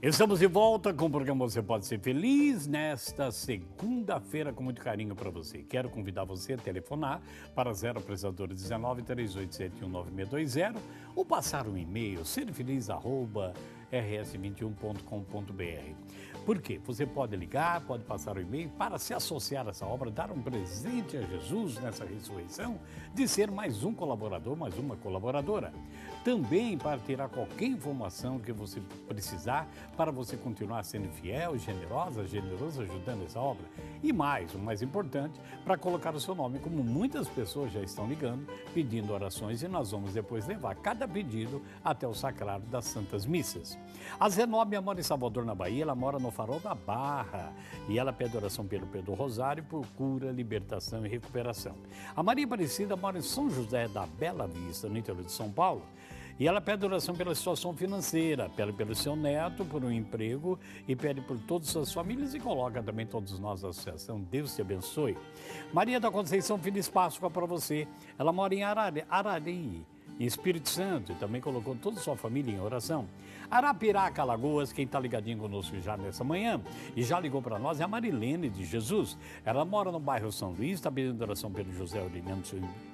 Estamos de volta com o programa Você Pode Ser Feliz, nesta segunda-feira, com muito carinho para você. Quero convidar você a telefonar para 0 Apresentador 19 3871 9620 ou passar um e-mail, serfeliz@rs21.com.br. Por quê? Você pode ligar, pode passar o e-mail para se associar a essa obra, dar um presente a Jesus nessa ressurreição, de ser mais um colaborador, mais uma colaboradora. Também para tirar qualquer informação que você precisar para você continuar sendo fiel, generoso, ajudando essa obra. E mais, o mais importante, para colocar o seu nome, como muitas pessoas já estão ligando, pedindo orações, e nós vamos depois levar cada pedido até o sacrário das Santas Missas. A Zenobia mora em Salvador, na Bahia, ela mora no Farol da Barra e ela pede oração pelo Pedro Rosário por cura, libertação e recuperação. A Maria Aparecida mora em São José da Bela Vista, no interior de São Paulo. E ela pede oração pela situação financeira, pede pelo seu neto, por um emprego e pede por todas as suas famílias e coloca também todos nós da associação. Deus te abençoe. Maria da Conceição, feliz Páscoa para você. Ela mora em Arari, em Espírito Santo, e também colocou toda a sua família em oração. Arapiraca, Alagoas, quem está ligadinho conosco já nessa manhã e já ligou para nós é a Marilene de Jesus. Ela mora no bairro São Luís, está pedindo oração pelo José Aureliano,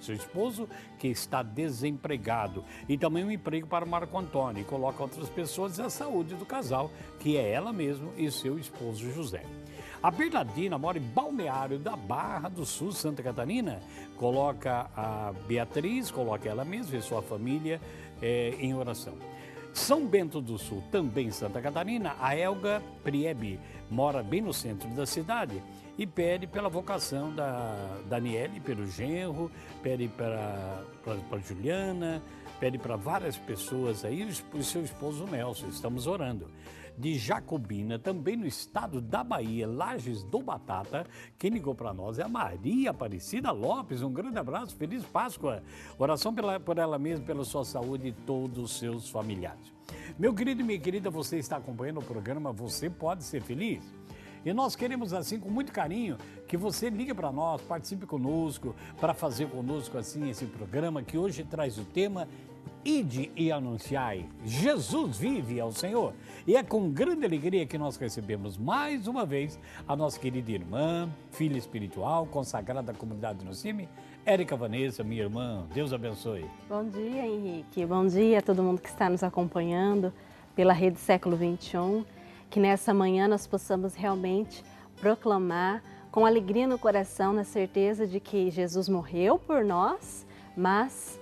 seu esposo, que está desempregado. E também um emprego para o Marco Antônio. E coloca outras pessoas e a saúde do casal, que é ela mesma e seu esposo José. A Bernardina mora em Balneário da Barra do Sul, Santa Catarina. Coloca a Beatriz, coloca ela mesma e sua família em oração. São Bento do Sul, também Santa Catarina, a Elga Priebe mora bem no centro da cidade e pede pela vocação da Daniele, pelo genro, pede para Juliana, pede para várias pessoas aí, o seu esposo Nelson, estamos orando. De Jacobina, também no estado da Bahia, Lages do Batata, quem ligou para nós é a Maria Aparecida Lopes, um grande abraço, feliz Páscoa, oração por ela mesma, pela sua saúde e todos os seus familiares. Meu querido e minha querida, você está acompanhando o programa Você Pode Ser Feliz? E nós queremos, assim, com muito carinho, que você ligue para nós, participe conosco, para fazer conosco, assim, esse programa que hoje traz o tema Ide e anunciai, Jesus vive ao Senhor. E é com grande alegria que nós recebemos mais uma vez a nossa querida irmã, filha espiritual, consagrada à comunidade no CIMI, Érica Vanessa, minha irmã. Deus abençoe. Bom dia, Henrique. Bom dia a todo mundo que está nos acompanhando pela Rede Século XXI. Que nessa manhã nós possamos realmente proclamar com alegria no coração, na certeza de que Jesus morreu por nós, mas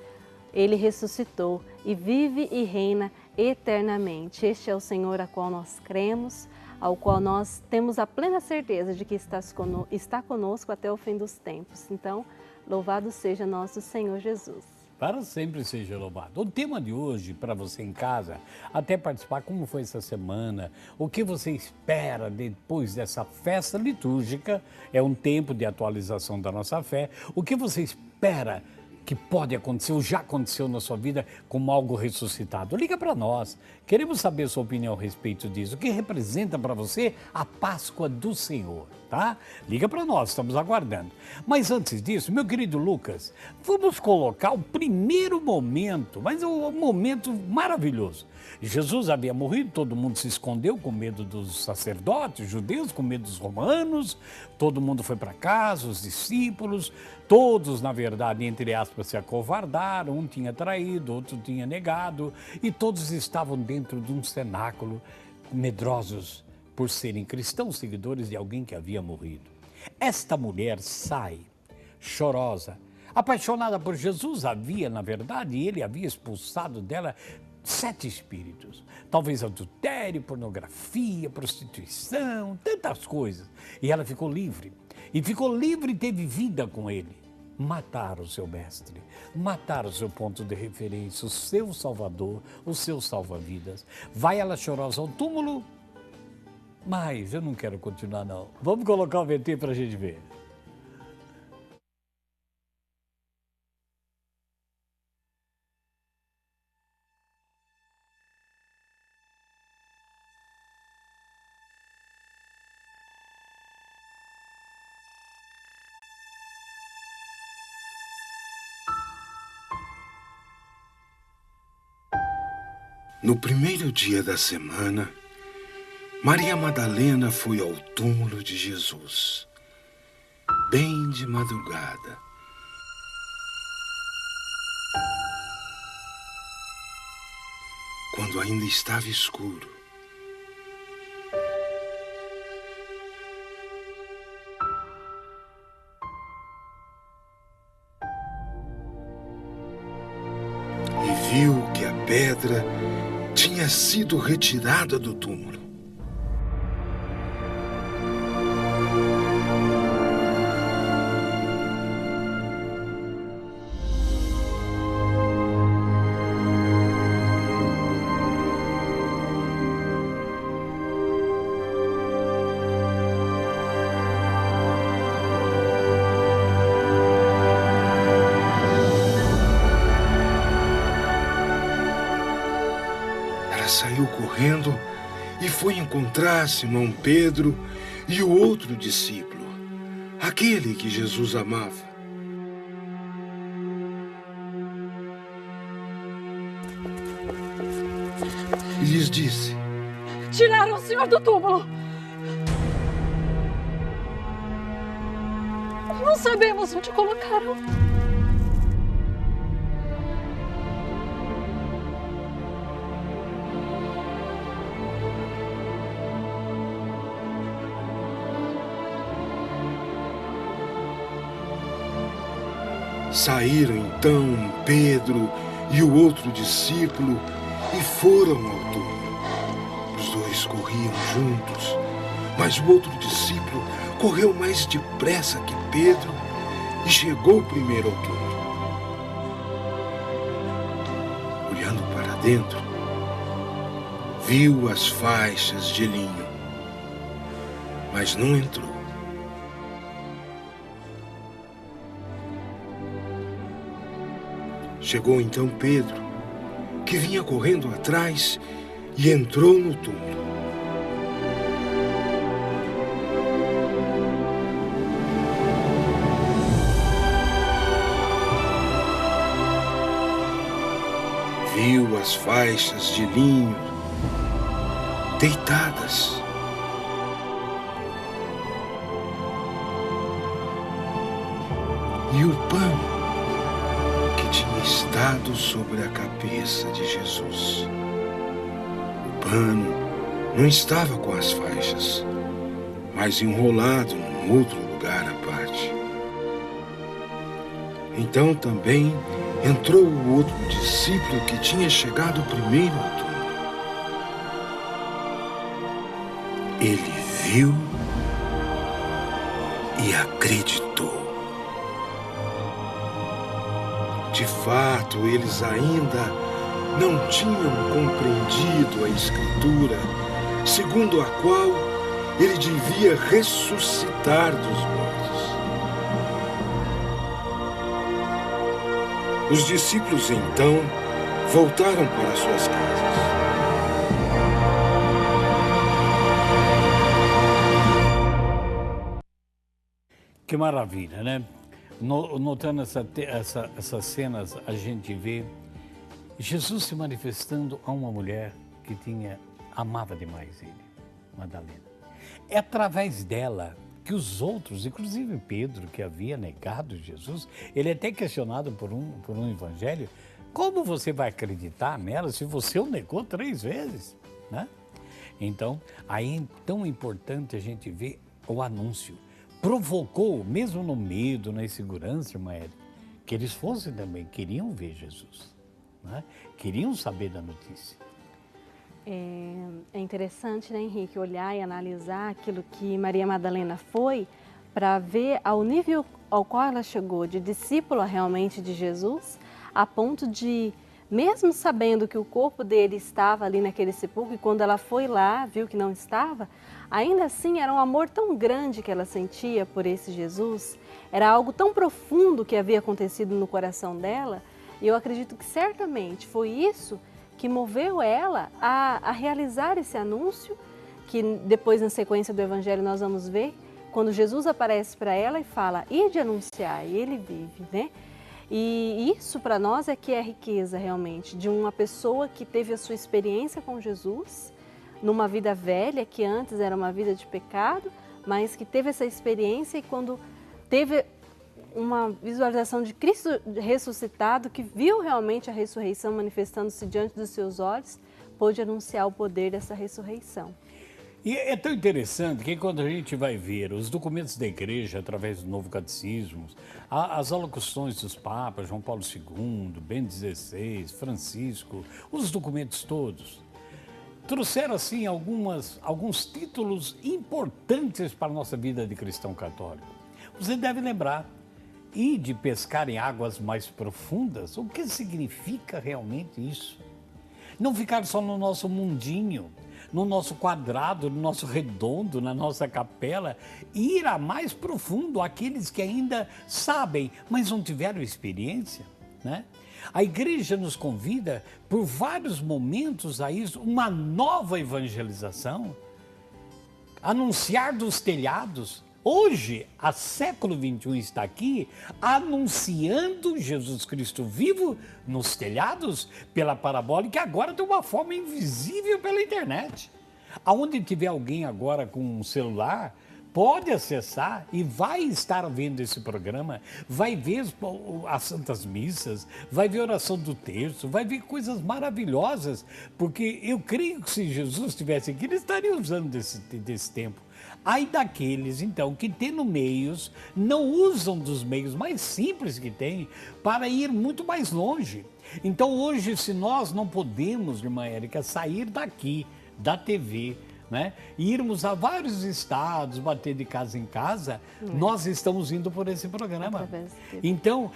Ele ressuscitou e vive e reina eternamente. Este é o Senhor a qual nós cremos, ao qual nós temos a plena certeza de que está conosco até o fim dos tempos. Então, louvado seja nosso Senhor Jesus. Para sempre seja louvado. O tema de hoje, para você em casa, até participar, como foi essa semana, o que você espera depois dessa festa litúrgica, é um tempo de atualização da nossa fé, o que você espera que pode acontecer ou já aconteceu na sua vida como algo ressuscitado. Liga para nós, queremos saber a sua opinião a respeito disso. O que representa para você a Páscoa do Senhor, tá? Liga para nós, estamos aguardando. Mas antes disso, meu querido Lucas, vamos colocar o primeiro momento, mas um momento maravilhoso. Jesus havia morrido, todo mundo se escondeu com medo dos sacerdotes judeus, com medo dos romanos, todo mundo foi para casa, os discípulos, todos, na verdade, entre aspas, se acovardaram, um tinha traído, outro tinha negado, e todos estavam dentro de um cenáculo, medrosos por serem cristãos, seguidores de alguém que havia morrido. Esta mulher sai, chorosa, apaixonada por Jesus, havia, na verdade, ele havia expulsado dela 7 espíritos, talvez adultério, pornografia, prostituição, tantas coisas. E ela ficou livre, e ficou livre e teve vida com ele. Mataram o seu mestre, mataram o seu ponto de referência, o seu salvador, o seu salva-vidas. Vai ela chorosa ao túmulo, mas eu não quero continuar não. Vamos colocar o VT para a gente ver. No primeiro dia da semana, Maria Madalena foi ao túmulo de Jesus, bem de madrugada. Quando ainda estava escuro. E viu que a pedra tinha sido retirada do túmulo. Saiu correndo e foi encontrar Simão Pedro e o outro discípulo, aquele que Jesus amava. E lhes disse: Tiraram o Senhor do túmulo. Não sabemos onde colocaram. Saíram então Pedro e o outro discípulo e foram ao túmulo. Os dois corriam juntos, mas o outro discípulo correu mais depressa que Pedro e chegou primeiro ao túmulo. Olhando para dentro, viu as faixas de linho, mas não entrou. Chegou então Pedro, que vinha correndo atrás, e entrou no túmulo. Viu as faixas de linho deitadas. E o pano tinha estado sobre a cabeça de Jesus. O pano não estava com as faixas, mas enrolado num outro lugar à parte. Então também entrou o outro discípulo que tinha chegado primeiro ao túmulo. Ele viu e acreditou. De fato, eles ainda não tinham compreendido a Escritura, segundo a qual ele devia ressuscitar dos mortos. Os discípulos, então, voltaram para suas casas. Que maravilha, né? Notando essas cenas, a gente vê Jesus se manifestando a uma mulher que amava demais ele, Madalena. É através dela que os outros, inclusive Pedro, que havia negado Jesus, ele é até questionado por um evangelho: como você vai acreditar nela se você o negou 3 vezes? Né? Então, aí é tão importante a gente ver o anúncio. Provocou, mesmo no medo, na insegurança, irmã Érica, que eles fossem também, queriam ver Jesus, né? Queriam saber da notícia. É interessante, né, Henrique, olhar e analisar aquilo que Maria Madalena foi para ver ao nível ao qual ela chegou, de discípula realmente de Jesus, a ponto de, mesmo sabendo que o corpo dele estava ali naquele sepulcro, e quando ela foi lá, viu que não estava, ainda assim era um amor tão grande que ela sentia por esse Jesus, era algo tão profundo que havia acontecido no coração dela, e eu acredito que certamente foi isso que moveu ela a realizar esse anúncio, que depois na sequência do Evangelho nós vamos ver, quando Jesus aparece para ela e fala: ide anunciar, e ele vive, né? E isso para nós é que é riqueza realmente, de uma pessoa que teve a sua experiência com Jesus, numa vida velha, que antes era uma vida de pecado, mas que teve essa experiência e quando teve uma visualização de Cristo ressuscitado, que viu realmente a ressurreição manifestando-se diante dos seus olhos, pôde anunciar o poder dessa ressurreição. E é tão interessante que quando a gente vai ver os documentos da igreja através do Novo Catecismo, as alocuções dos papas, João Paulo II, Bento XVI, Francisco, os documentos todos, trouxeram assim alguns títulos importantes para a nossa vida de cristão católico. Você deve lembrar, e de pescar em águas mais profundas, o que significa realmente isso? Não ficar só no nosso mundinho, no nosso quadrado, no nosso redondo, na nossa capela, ir a mais profundo, aqueles que ainda sabem, mas não tiveram experiência, né? A igreja nos convida por vários momentos a isso, uma nova evangelização, anunciar dos telhados. Hoje, a século XXI está aqui anunciando Jesus Cristo vivo nos telhados pela parabólica, que agora tem uma forma invisível pela internet. Aonde tiver alguém agora com um celular, pode acessar e vai estar vendo esse programa, vai ver as Santas Missas, vai ver a oração do terço, vai ver coisas maravilhosas, porque eu creio que se Jesus estivesse aqui, ele estaria usando desse tempo. Ai daqueles, então, que tendo meios, não usam dos meios mais simples que tem para ir muito mais longe. Então, hoje, se nós não podemos, irmã Érica, sair daqui, da TV, né, e irmos a vários estados, bater de casa em casa, nós estamos indo por esse programa. Então,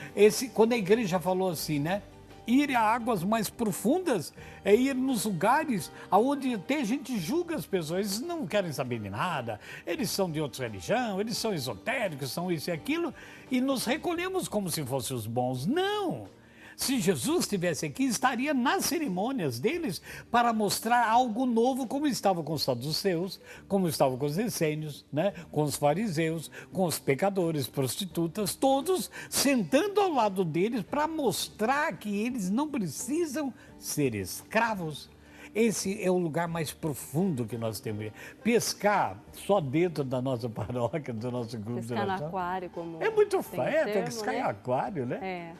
quando a igreja falou assim, né? Ir a águas mais profundas é ir nos lugares onde até a gente julga as pessoas, eles não querem saber de nada, eles são de outra religião, eles são esotéricos, são isso e aquilo, e nos recolhemos como se fossem os bons. Não! Se Jesus estivesse aqui, estaria nas cerimônias deles para mostrar algo novo, como estava com os saduceus, como estava com os essênios, né? Com os fariseus, com os pecadores, prostitutas, todos sentando ao lado deles para mostrar que eles não precisam ser escravos. Esse é o lugar mais profundo que nós temos. Pescar só dentro da nossa paróquia, do nosso grupo de oração. Pescar no aquário, como é muito fácil, pescar em aquário, né? É.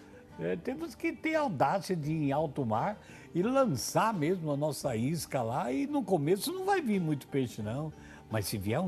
Temos que ter audácia de ir em alto mar e lançar mesmo a nossa isca lá. E no começo não vai vir muito peixe, não. Mas se vier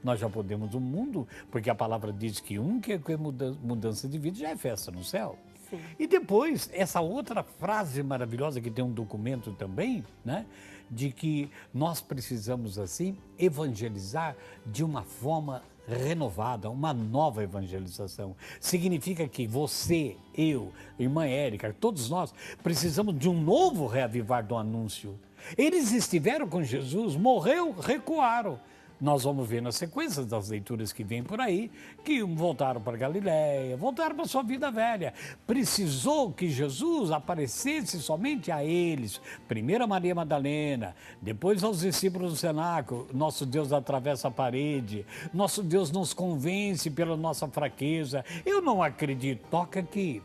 nós já podemos o mundo, porque a palavra diz que que é mudança de vida já é festa no céu. Sim. E depois, essa outra frase maravilhosa que tem um documento também, né? De que nós precisamos, assim, evangelizar de uma forma renovada, uma nova evangelização. Significa que você, eu, irmã Érica, todos nós precisamos de um novo reavivar do anúncio. Eles estiveram com Jesus, morreu, recuaram. Nós vamos ver na sequência das leituras que vêm por aí, que voltaram para Galiléia, voltaram para a sua vida velha. Precisou que Jesus aparecesse somente a eles. Primeiro a Maria Madalena, depois aos discípulos do cenáculo. Nosso Deus atravessa a parede, nosso Deus nos convence pela nossa fraqueza. Eu não acredito, toca aqui.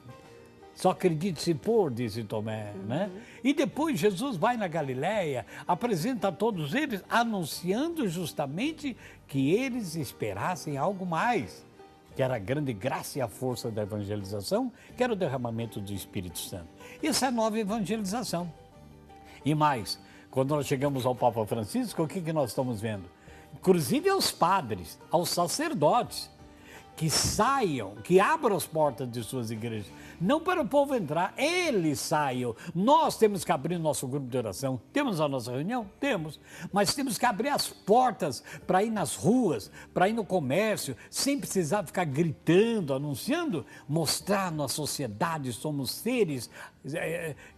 Só acredite se for, disse Tomé, né? E depois Jesus vai na Galiléia, apresenta a todos eles, anunciando justamente que eles esperassem algo mais, que era a grande graça e a força da evangelização, que era o derramamento do Espírito Santo. Essa é a nova evangelização. E mais, quando nós chegamos ao Papa Francisco, o que nós estamos vendo? Inclusive aos padres, aos sacerdotes, que saiam, que abram as portas de suas igrejas, não para o povo entrar, eles saiam. Nós temos que abrir o nosso grupo de oração, temos a nossa reunião? Temos, mas temos que abrir as portas para ir nas ruas, para ir no comércio, sem precisar ficar gritando, anunciando, mostrar na sociedade, somos seres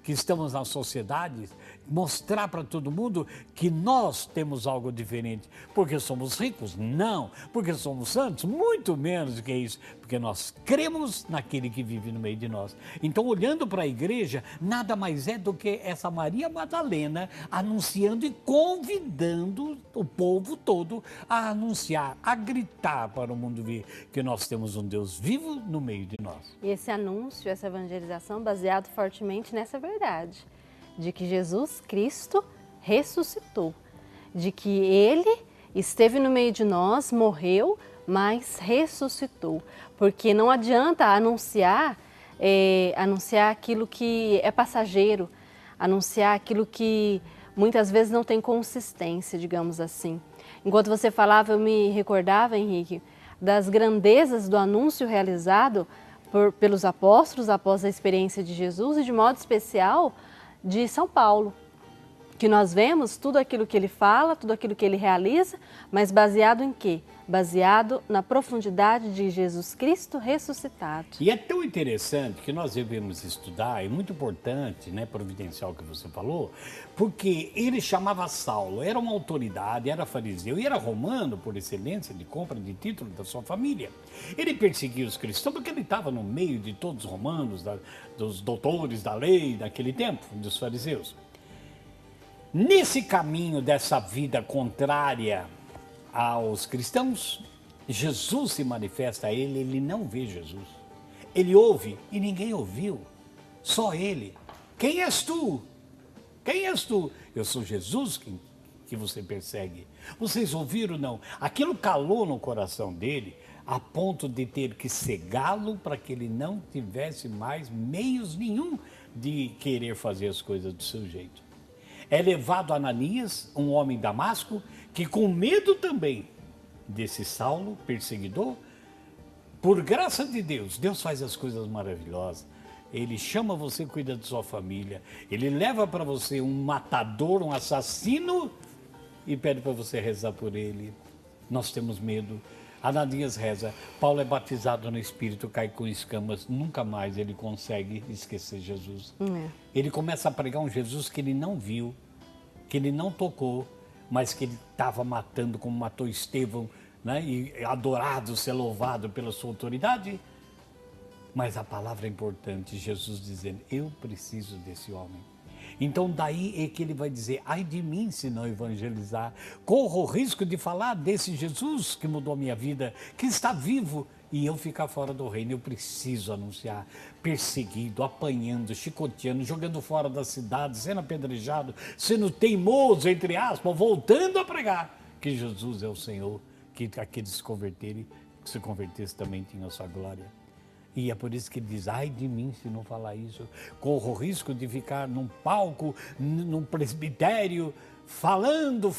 que estamos na sociedade, mostrar para todo mundo que nós temos algo diferente, porque somos ricos? Não. Porque somos santos? Muito menos do que isso, porque nós cremos naquele que vive no meio de nós. Então, olhando para a igreja, nada mais é do que essa Maria Madalena anunciando e convidando o povo todo a anunciar, a gritar para o mundo ver que nós temos um Deus vivo no meio de nós. E esse anúncio, essa evangelização, baseado fortemente nessa verdade, de que Jesus Cristo ressuscitou. de que ele esteve no meio de nós, morreu, mas ressuscitou. Porque não adianta anunciar aquilo que é passageiro, anunciar aquilo que muitas vezes não tem consistência, digamos assim. Enquanto você falava, eu me recordava, Henrique, das grandezas do anúncio realizado pelos apóstolos após a experiência de Jesus e, de modo especial, de São Paulo. Que nós vemos tudo aquilo que ele fala, tudo aquilo que ele realiza, mas baseado em quê? Baseado na profundidade de Jesus Cristo ressuscitado. E é tão interessante que nós devemos estudar, é muito importante, né, providencial que você falou, porque ele chamava Saulo, era uma autoridade, era fariseu e era romano por excelência de compra de título da sua família. Ele perseguia os cristãos porque ele estava no meio de todos os romanos, dos doutores da lei daquele tempo, dos fariseus. Nesse caminho dessa vida contrária aos cristãos, Jesus se manifesta a ele, ele não vê Jesus. Ele ouve e ninguém ouviu, só ele. Quem és tu? Quem és tu? Eu sou Jesus que você persegue. Vocês ouviram ou não? Aquilo calou no coração dele a ponto de ter que cegá-lo para que ele não tivesse mais meios nenhum de querer fazer as coisas do seu jeito. É levado a Ananias, um homem damasco, que com medo também desse Saulo, perseguidor, por graça de Deus, Deus faz as coisas maravilhosas. Ele chama você, cuida de sua família. Ele leva para você um matador, um assassino e pede para você rezar por ele. Nós temos medo. Ananias reza. Paulo é batizado no Espírito, cai com escamas. Nunca mais ele consegue esquecer Jesus. Ele começa a pregar um Jesus que ele não viu, que ele não tocou, mas que ele estava matando como matou Estevão, né? E adorado, ser louvado pela sua autoridade. Mas a palavra é importante, Jesus dizendo, eu preciso desse homem. Então daí é que ele vai dizer, ai de mim se não evangelizar, corro o risco de falar desse Jesus que mudou a minha vida, que está vivo, e eu ficar fora do reino. Eu preciso anunciar, perseguido, apanhando, chicoteando, jogando fora da cidade, sendo apedrejado, sendo teimoso, entre aspas, voltando a pregar que Jesus é o Senhor, que aqueles que se convertessem também tinham a sua glória. E é por isso que ele diz, ai de mim se não falar isso, corro o risco de ficar num palco, num presbitério, falando,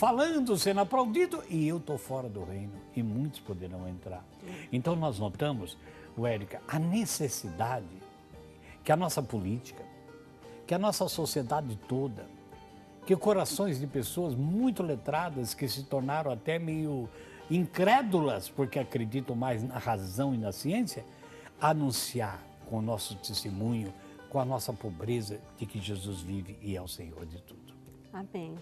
sendo aplaudido, e eu estou fora do reino, e muitos poderão entrar. Então nós notamos, Érica, a necessidade que a nossa política, que a nossa sociedade toda, que corações de pessoas muito letradas, que se tornaram até meio incrédulas, porque acreditam mais na razão e na ciência, anunciar com o nosso testemunho, com a nossa pobreza, de que Jesus vive e é o Senhor de tudo. Amém.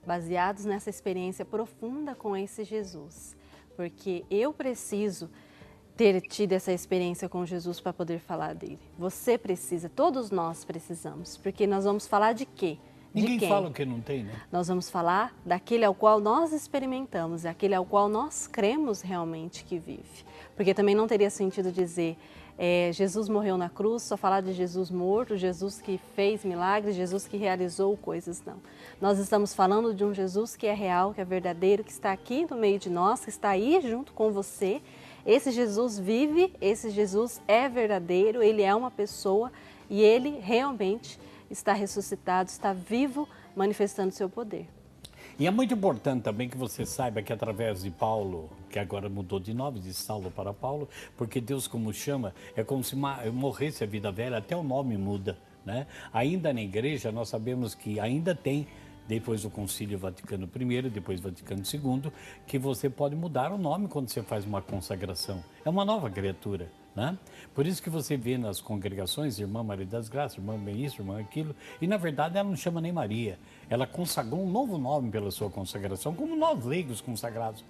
Baseados nessa experiência profunda com esse Jesus, porque eu preciso ter tido essa experiência com Jesus para poder falar dele. Você precisa, todos nós precisamos, porque nós vamos falar de quê? Ninguém fala o que não tem, né? Nós vamos falar daquele ao qual nós experimentamos, aquele ao qual nós cremos realmente que vive. Porque também não teria sentido dizer, Jesus morreu na cruz, só falar de Jesus morto, Jesus que fez milagres, Jesus que realizou coisas, não. Nós estamos falando de um Jesus que é real, que é verdadeiro, que está aqui no meio de nós, que está aí junto com você. Esse Jesus vive, esse Jesus é verdadeiro, ele é uma pessoa e ele realmente está ressuscitado, está vivo, manifestando seu poder. E é muito importante também que você saiba que através de Paulo, que agora mudou de nome, de Saulo para Paulo, porque Deus como chama, é como se morresse a vida velha, até o nome muda, né? Ainda na igreja nós sabemos que ainda tem, depois do Concílio Vaticano I, depois Vaticano II, que você pode mudar o nome quando você faz uma consagração. É uma nova criatura, né? Por isso que você vê nas congregações, Irmã Maria das Graças, Irmã bem isso, Irmã aquilo, e na verdade ela não chama nem Maria, ela consagrou um novo nome pela sua consagração, como nós leigos consagrados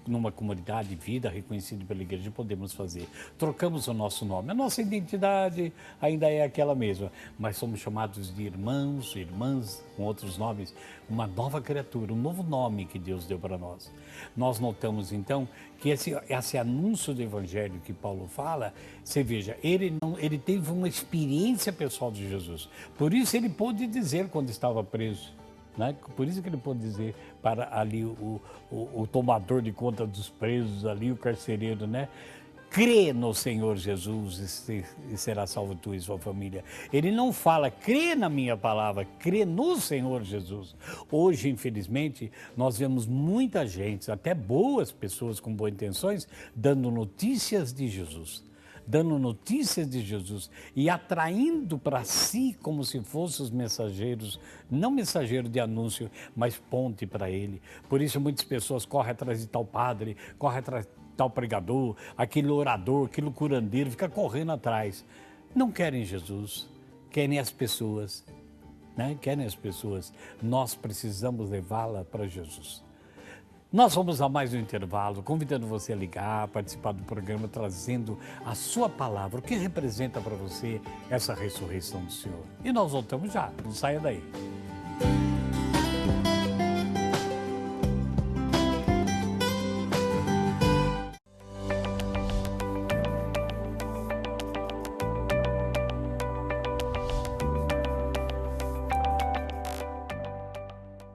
numa comunidade de vida reconhecida pela igreja podemos fazer. Trocamos o nosso nome, a nossa identidade ainda é aquela mesma, mas somos chamados de irmãos, irmãs, com outros nomes, uma nova criatura, um novo nome que Deus deu para nós. Nós notamos então que esse anúncio do evangelho que Paulo fala, você veja, ele teve uma experiência pessoal de Jesus, por isso ele pôde dizer quando estava preso, né? Por isso que ele pode dizer para ali o tomador de conta dos presos ali, o carcereiro, né? Crê no Senhor Jesus e será salvo tu e sua família. Ele não fala, crê na minha palavra, crê no Senhor Jesus. Hoje, infelizmente, nós vemos muita gente, até boas pessoas com boas intenções, dando notícias de Jesus. Dando notícias de Jesus e atraindo para si como se fossem os mensageiros, não mensageiro de anúncio, mas ponte para ele. Por isso muitas pessoas correm atrás de tal padre, correm atrás de tal pregador, aquele orador, aquele curandeiro, fica correndo atrás. Não querem Jesus, querem as pessoas, né? Querem as pessoas. Nós precisamos levá-la para Jesus. Nós vamos a mais um intervalo, convidando você a ligar, a participar do programa, trazendo a sua palavra, o que representa para você essa ressurreição do Senhor. E nós voltamos já, não saia daí.